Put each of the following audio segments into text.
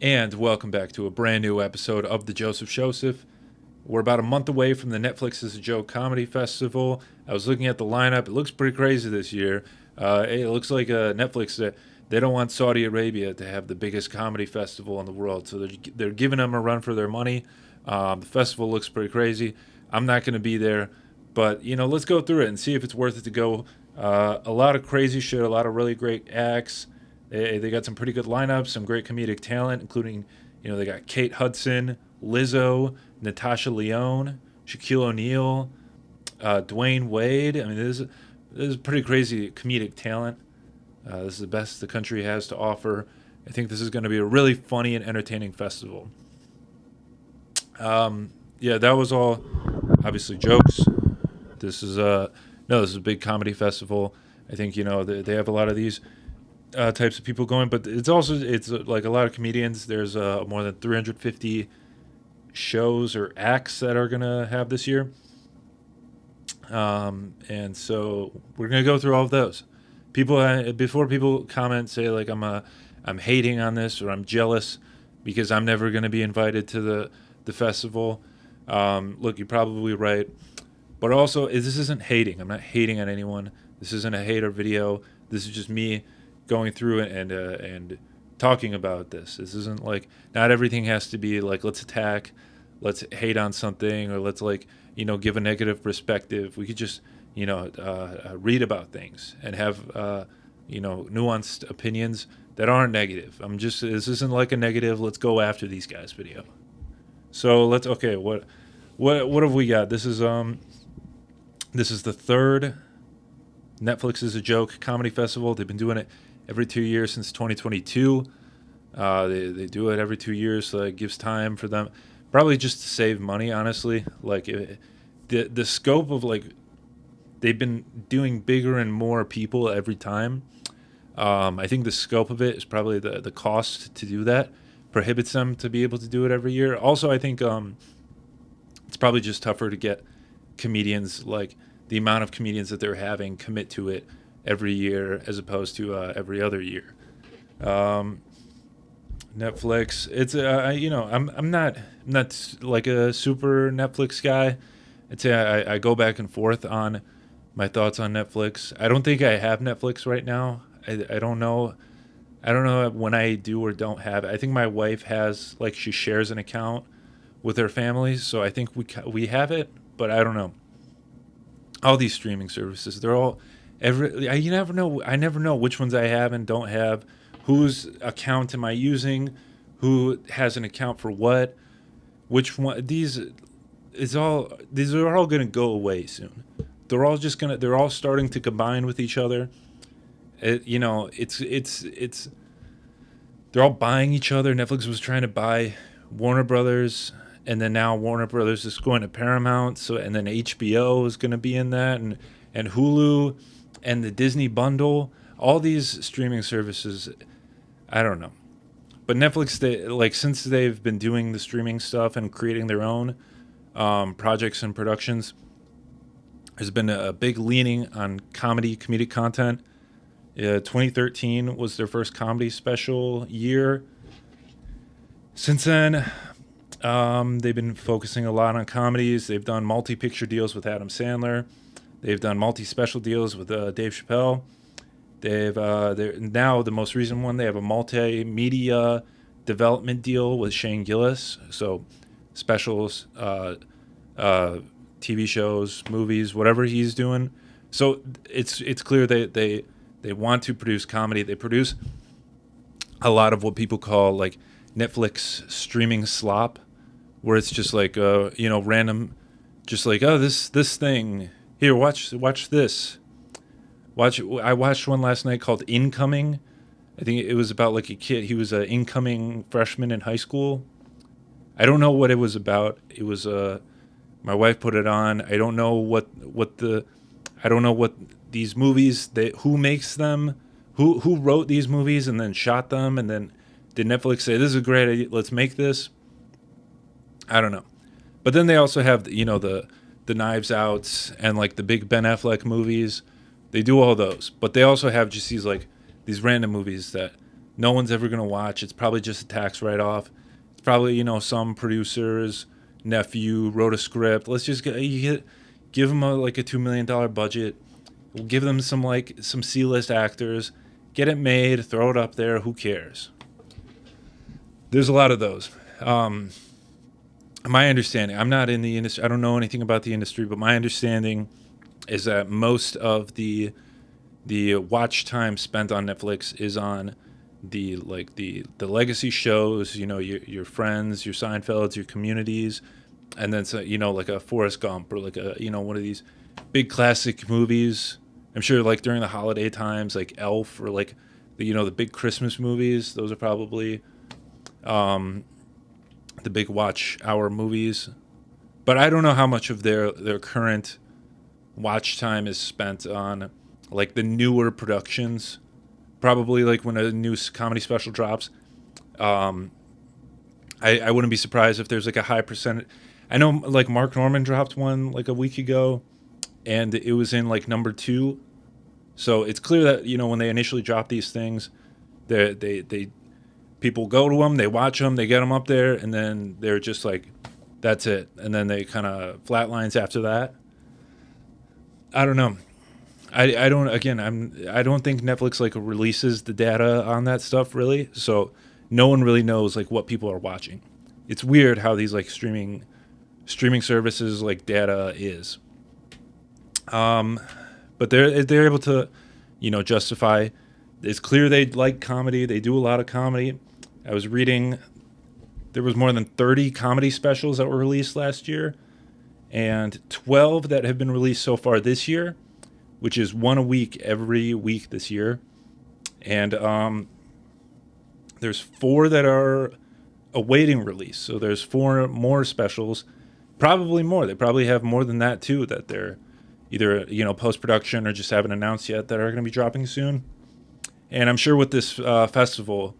And welcome back to a brand new episode of the Showseph. We're about a month away from the Netflix is a Joke Comedy Festival. I was looking at the lineup. It looks pretty crazy this year. It looks like Netflix, they don't want Saudi Arabia to have the biggest comedy festival in the world. So they're giving them a run for their money. The festival looks pretty crazy. I'm not going to be there. But, let's go through it and see if it's worth it to go. A lot of crazy shit, a lot of really great acts. They got some pretty good lineups, some great comedic talent, including, they got Kate Hudson, Lizzo, Natasha Lyonne, Shaquille O'Neal, Dwayne Wade. I mean, this is pretty crazy comedic talent. This is the best the country has to offer. I think this is going to be a really funny and entertaining festival. Yeah, that was all obviously jokes. This is no, this is a big comedy festival. I think they have a lot of these types of people going, but it's like a lot of comedians. There's more than 350 shows or acts that are gonna have this year, and so we're gonna go through all of those. People before people comment say like I'm hating on this or I'm jealous because I'm never gonna be invited to the festival. Look, you're probably right, but also this isn't hating. I'm not hating on anyone. This isn't a hater video. This is just me going through it and talking about this. This isn't like not everything has to be like let's attack, let's hate on something, or let's like give a negative perspective. We could just read about things and have nuanced opinions that aren't negative. This isn't like a negative. Let's go after these guys video. So what have we got? This is the third Netflix is a Joke comedy festival. They've been doing it every 2 years since 2022. They do it every 2 years, so it gives time for them, probably just to save money. Honestly, the scope of like they've been doing bigger and more people every time. I think the scope of it is probably the cost to do that prohibits them to be able to do it every year. Also, I think it's probably just tougher to get comedians like the amount of comedians that they're having commit to it every year as opposed to every other year. Netflix, it's I'm not like a super Netflix guy. I'd say I go back and forth on my thoughts on Netflix. I don't think I have Netflix right now. I don't know. I don't know when I do or don't have it. I think my wife has like she shares an account with her family, so I think we have it, but I don't know. All these streaming services, they're all you never know. I never know which ones I have and don't have. Whose account am I using? Who has an account for what? Which one? These are all going to go away soon. They're all starting to combine with each other. It's they're all buying each other. Netflix was trying to buy Warner Brothers, and then now Warner Brothers is going to Paramount. So and then HBO is going to be in that, and Hulu, and the Disney bundle. All these streaming services, I don't know, but Netflix, since they've been doing the streaming stuff and creating their own projects and productions, there's been a big leaning on comedic content. 2013 was their first comedy special year. Since then, they've been focusing a lot on comedies. They've done multi-picture deals with Adam Sandler. They've done multi-special deals with Dave Chappelle. They're now the most recent one. They have a multimedia development deal with Shane Gillis. So specials, TV shows, movies, whatever he's doing. So it's clear they want to produce comedy. They produce a lot of what people call like Netflix streaming slop, where it's just like random, just like this thing here. Watch this. I watched one last night called Incoming. I think it was about like a kid. He was an incoming freshman in high school. I don't know what it was about. It was my wife put it on. I don't know I don't know what these movies who makes them, who wrote these movies and then shot them, and then did Netflix say this is a great idea, let's make this? I don't know. But then they also have the Knives Outs and like the big Ben Affleck movies. They do all those, but they also have just these random movies that no one's ever going to watch. It's probably just a tax write-off. It's probably, some producer's nephew wrote a script. Let's just give them like a $2 million budget. We'll give them some C-list actors, get it made, throw it up there. Who cares? There's a lot of those. My understanding, I'm not in the industry. I don't know anything about the industry, but my understanding is that most of the watch time spent on Netflix is on the legacy shows. Your Friends, your Seinfelds, your Communities, and then like a Forrest Gump or like a one of these big classic movies. I'm sure like during the holiday times, like Elf or like the big Christmas movies. Those are probably the big watch hour movies. But I don't know how much of their current watch time is spent on like the newer productions. Probably like when a new comedy special drops. I wouldn't be surprised if there's like a high percentage. I know like Mark Norman dropped one like a week ago, and it was in like number 2. So it's clear that when they initially drop these things, they people go to them, they watch them, they get them up there, and then they're just like, that's it. And then they kind of flatlines after that. I don't know. I don't think Netflix like releases the data on that stuff really. So no one really knows like what people are watching. It's weird how these like streaming services like data is. But they're able to, justify. It's clear they like comedy. They do a lot of comedy. I was reading there was more than 30 comedy specials that were released last year, and 12 that have been released so far this year, which is one a week every week this year. And there's 4 that are awaiting release. So there's 4 more specials, probably more. They probably have more than that too, that they're either post-production or just haven't announced yet, that are going to be dropping soon. And I'm sure with this festival,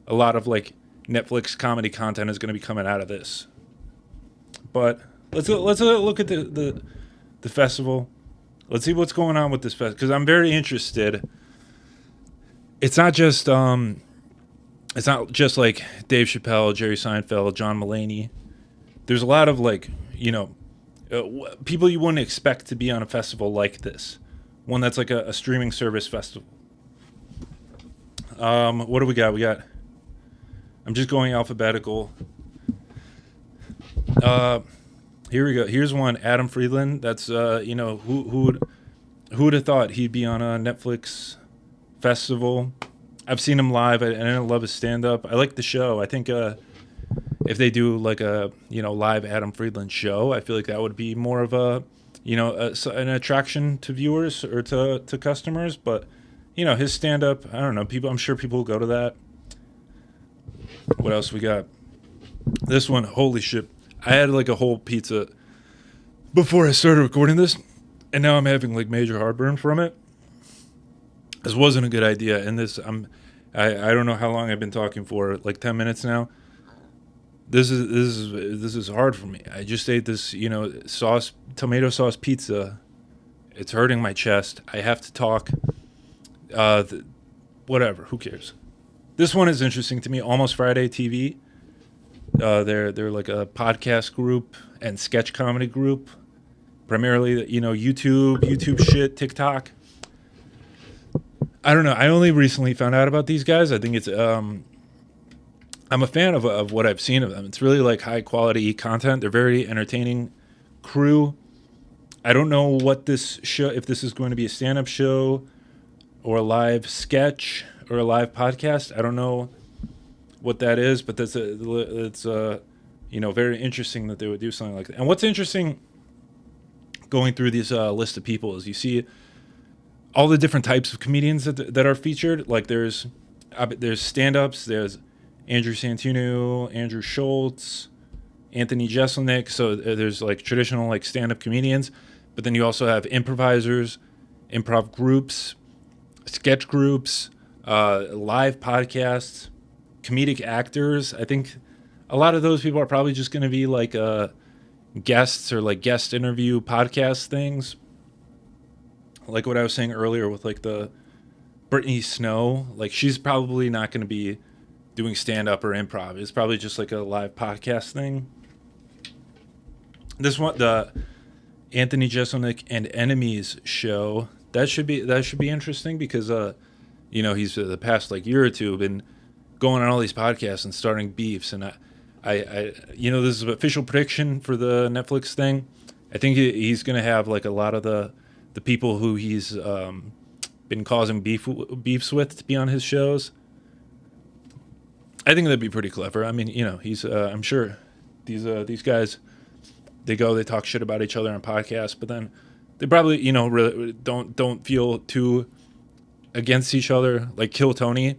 a lot of like Netflix comedy content is going to be coming out of this. But let's look at the festival. Let's see what's going on with this festival, because I'm very interested. It's not just like Dave Chappelle, Jerry Seinfeld, John Mulaney. There's a lot of like people you wouldn't expect to be on a festival like this, one that's like a streaming service festival. What do we got? I'm just going alphabetical. Here we go. Here's one. Adam Friedland. That's who would have thought he'd be on a Netflix festival. I've seen him live. I didn't love his stand-up. I like the show. I think if they do like a live Adam Friedland show, I feel like that would be more of an attraction to viewers or to customers. But his stand-up, I don't know. I'm sure people will go to that. What else we got? This one, holy shit. I had like a whole pizza before I started recording this, and now I'm having like major heartburn from it. This wasn't a good idea, and I don't know how long I've been talking for, like 10 minutes now. This is hard for me. I just ate this, tomato sauce pizza. It's hurting my chest. I have to talk. Whatever, who cares? This one is interesting to me. Almost Friday TV. They're like a podcast group and sketch comedy group, primarily YouTube shit, TikTok. I don't know. I only recently found out about these guys. I think it's I'm a fan of what I've seen of them. It's really like high quality content. They're very entertaining crew. I don't know what this show, if this is going to be a stand-up show or a live sketch or a live podcast. I don't know what that is, but it's very interesting that they would do something like that. And what's interesting going through this list of people is you see all the different types of comedians that are featured. Like there's stand-ups, there's Andrew Santino, Andrew Schultz, Anthony Jeselnik. So there's like traditional like stand-up comedians, but then you also have improvisers, improv groups, sketch groups, live podcasts, comedic actors. I think a lot of those people are probably just going to be like guests or like guest interview podcast things. Like what I was saying earlier with like the Brittany Snow, like she's probably not going to be doing stand up or improv. It's probably just like a live podcast thing. This one, the Anthony Jeselnik and Enemies show, that should be interesting because he's the past like year or two been going on all these podcasts and starting beefs, and I this is an official prediction for the Netflix thing. I think he's going to have like a lot of the people who he's been causing beefs with to be on his shows. I think that'd be pretty clever. I mean, he's I'm sure these guys, they talk shit about each other on podcasts, but then they probably really don't feel too against each other. Like Kill Tony,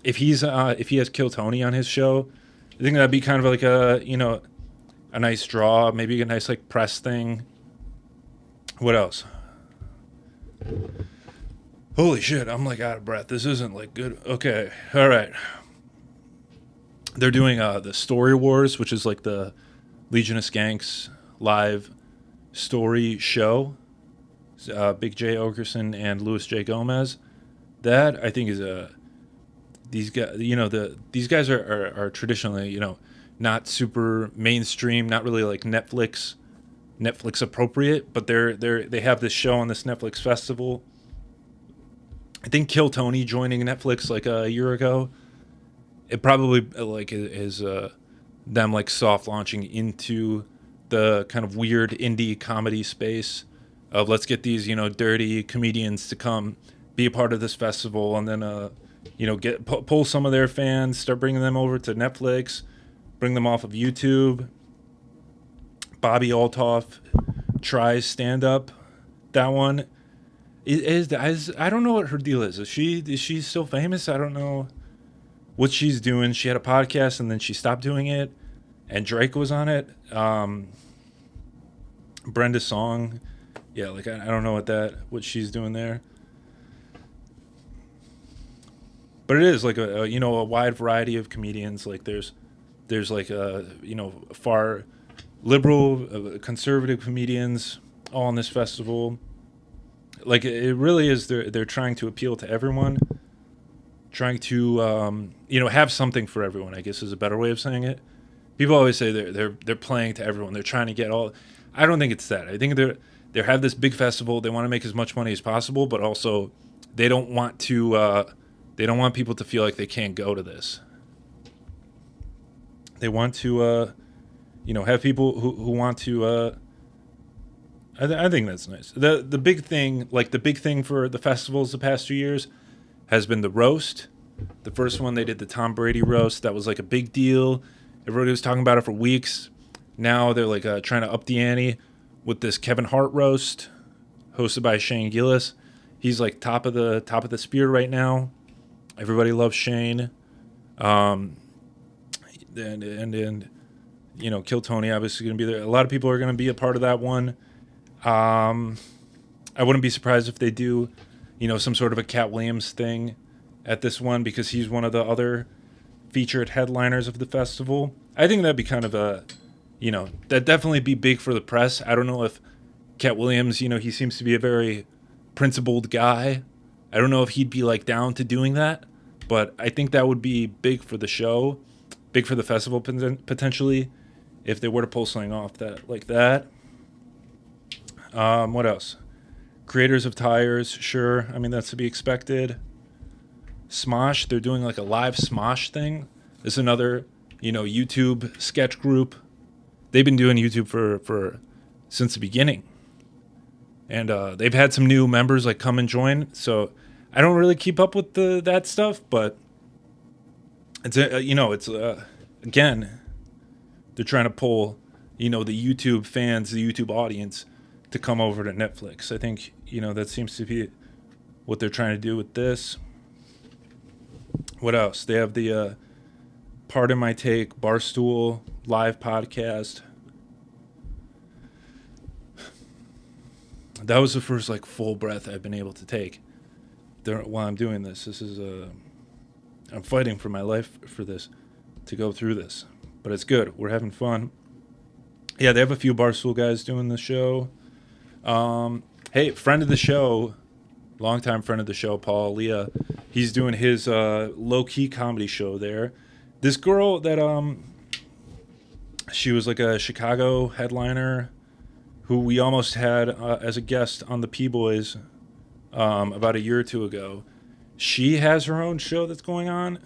if he has Kill Tony on his show, I think that'd be kind of like a nice draw, maybe a nice like press thing. What else? Holy shit, I'm like out of breath. This isn't like good. Okay, all right. They're doing the Story Wars, which is like the Legion of Skanks live story show. Big J Okerson and Louis J Gomez. That I think is these guys. These guys are traditionally not super mainstream, not really like Netflix appropriate, but they have this show on this Netflix festival. I think Kill Tony joining Netflix like a year ago. It probably like is them like soft launching into the kind of weird indie comedy space of let's get these dirty comedians to come be a part of this festival, and then pull some of their fans, start bringing them over to Netflix, bring them off of YouTube. Bobby Altoff tries stand up. That one is I don't know what her deal is. Is she still famous? I don't know what she's doing. She had a podcast and then she stopped doing it, and Drake was on it. Brenda Song, yeah, like I don't know what she's doing there, but it is like a wide variety of comedians. Like there's like far liberal, conservative comedians all on this festival. Like it really is. They're trying to appeal to everyone. Trying to have something for everyone, I guess is a better way of saying it. People always say they're playing to everyone. They're trying to get all. I don't think it's that. I think they have this big festival. They want to make as much money as possible, but also they don't want to. They don't want people to feel like they can't go to this. They want to, have people who want to. I think that's nice. The big thing, like the big thing for the festivals the past 2 years, has been the roast. The first one, they did the Tom Brady roast. That was like a big deal. Everybody was talking about it for weeks. Now they're like trying to up the ante with this Kevin Hart roast, hosted by Shane Gillis. He's like top of the spear right now. Everybody loves Shane. And Kill Tony obviously going to be there. A lot of people are going to be a part of that one. I wouldn't be surprised if they do some sort of a Cat Williams thing at this one, because he's one of the other featured headliners of the festival. I think that'd be kind of that'd definitely be big for the press. I don't know if Cat Williams, he seems to be a very principled guy. I don't know if he'd be like down to doing that, but I think that would be big for the show, big for the festival potentially, if they were to pull something off like that. What else? Creators of Tires, sure. I mean, that's to be expected. Smosh, they're doing like a live Smosh thing. It's another, YouTube sketch group. They've been doing YouTube for since the beginning. And they've had some new members like come and join. So I don't really keep up with that stuff, but it's again, they're trying to pull, the YouTube fans, the YouTube audience to come over to Netflix. I think, that seems to be what they're trying to do with this. What else? They have the Pardon My Take Barstool live podcast. That was the first like full breath I've been able to take while I'm doing this. This is I'm fighting for my life for this, to go through this, but it's good. We're having fun. Yeah, they have a few Barstool guys doing the show. Hey, friend of the show, longtime friend of the show, Paul Leah, He's doing his low-key comedy show there. This girl that she was like a Chicago headliner who we almost had as a guest on the BOIZ about a year or two ago. She has her own show that's going on.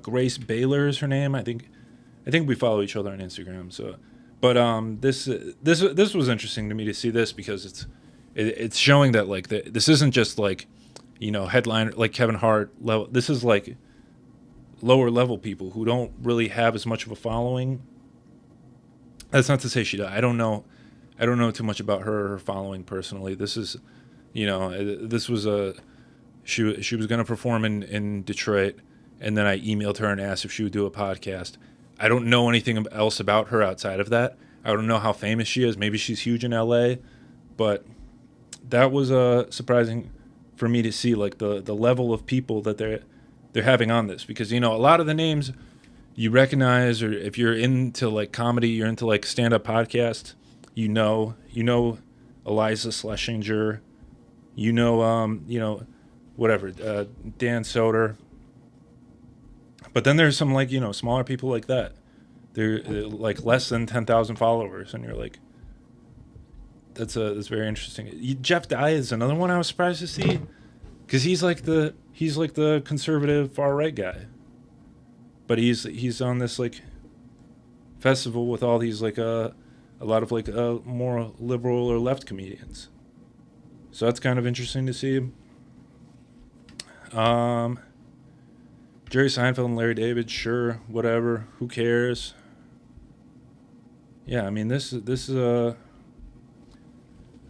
Grace Baylor is her name. I think we follow each other on Instagram. So, but this was interesting to me to see this because it's showing that like this isn't just like, you know, headliner like Kevin Hart level. This is like lower level people who don't really have as much of a following. That's not to say she does. I don't know too much about her or her following personally. This is, you know, this was she was going to perform in Detroit, and then I emailed her and asked if she would do a podcast. I don't know anything else about her outside of that. I don't know how famous she is. Maybe she's huge in LA, but that was surprising for me to see, like the level of people that they're having on this, because, you know, a lot of the names you recognize, or if you're into like comedy, you're into like stand-up podcasts, you know Eliza Schlesinger, you know, whatever, Dan Soder. But then there's some, like, you know, smaller people like that. They're like less than 10,000 followers, and you're like, that's very interesting. Jeff Dye is another one I was surprised to see, because he's like the conservative far right guy, but he's on this like festival with all these like a lot of like more liberal or left comedians. So that's kind of interesting to see. Jerry Seinfeld and Larry David, sure, whatever, who cares? Yeah, I mean this is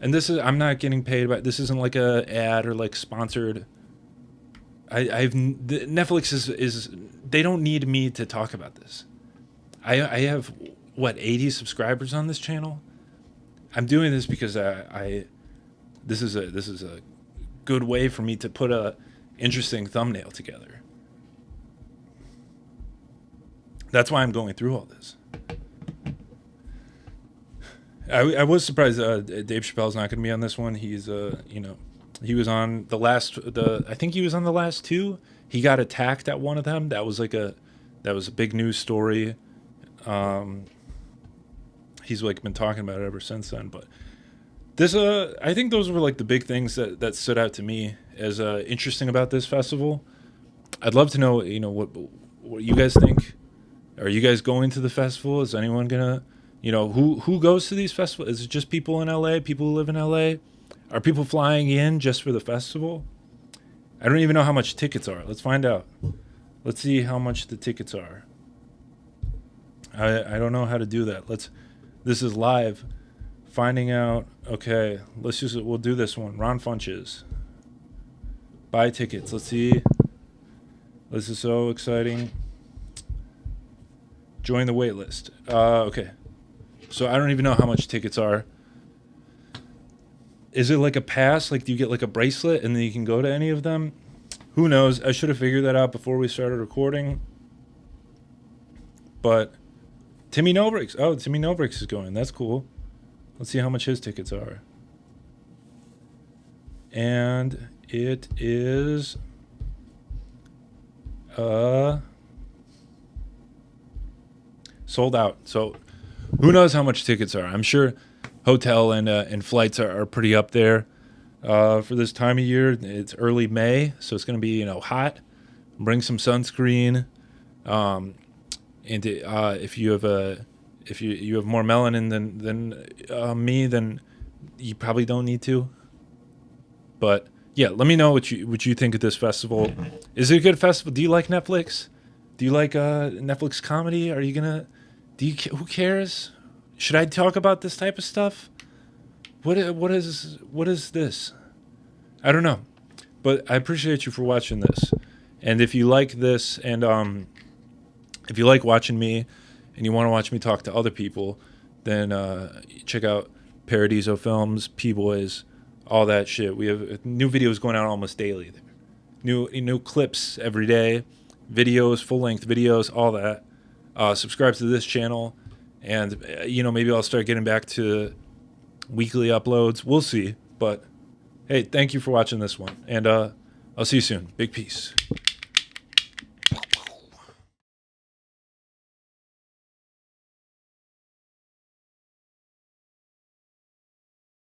and this is, I'm not getting paid by, this isn't like a ad or like sponsored. Netflix is they don't need me to talk about this. I have what, 80 subscribers on this channel. I'm doing this because this is a good way for me to put a interesting thumbnail together. That's why I'm going through all this. I was surprised Dave Chappelle's not going to be on this one. He's you know, he was on I think he was on the last two. He got attacked at one of them. That was a big news story. He's like been talking about it ever since then. But this I think those were like the big things that stood out to me as interesting about this festival. I'd love to know, you know, what you guys think. Are you guys going to the festival? Is anyone gonna, you know, who goes to these festivals? Is it just people in LA, people who live in LA? Are people flying in just for the festival? I don't even know how much tickets are. Let's find out. Let's see how much the tickets are. I don't know how to do that. This is live. Finding out. Okay, we'll do this one. Ron Funches. Buy tickets. Let's see. This is so exciting. Join the wait list. Okay. So I don't even know how much tickets are. Is it like a pass? Like, do you get like a bracelet and then you can go to any of them? Who knows? I should have figured that out before we started recording. But Timmy Novrix. Oh, Timmy Novrix is going. That's cool. Let's see how much his tickets are. And it is sold out. So who knows how much tickets are? I'm sure hotel and flights are pretty up there for this time of year. It's early May, so it's going to be, you know, hot. Bring some sunscreen. And if you have you have more melanin than me, then you probably don't need to. But yeah, let me know what you think of this festival. Is it a good festival? Do you like Netflix? Do you like Netflix comedy? Are you gonna? Who cares? Should I talk about this type of stuff? What is this? I don't know, but I appreciate you for watching this. And if you like this, and if you like watching me, and you want to watch me talk to other people, then check out Paradizo Films, BOIZ, all that shit. We have new videos going out almost daily. New clips every day, videos, full-length videos, all that. Subscribe to this channel, and you know, maybe I'll start getting back to weekly uploads. We'll see. But hey, thank you for watching this one, and I'll I'll see you soon. Big peace.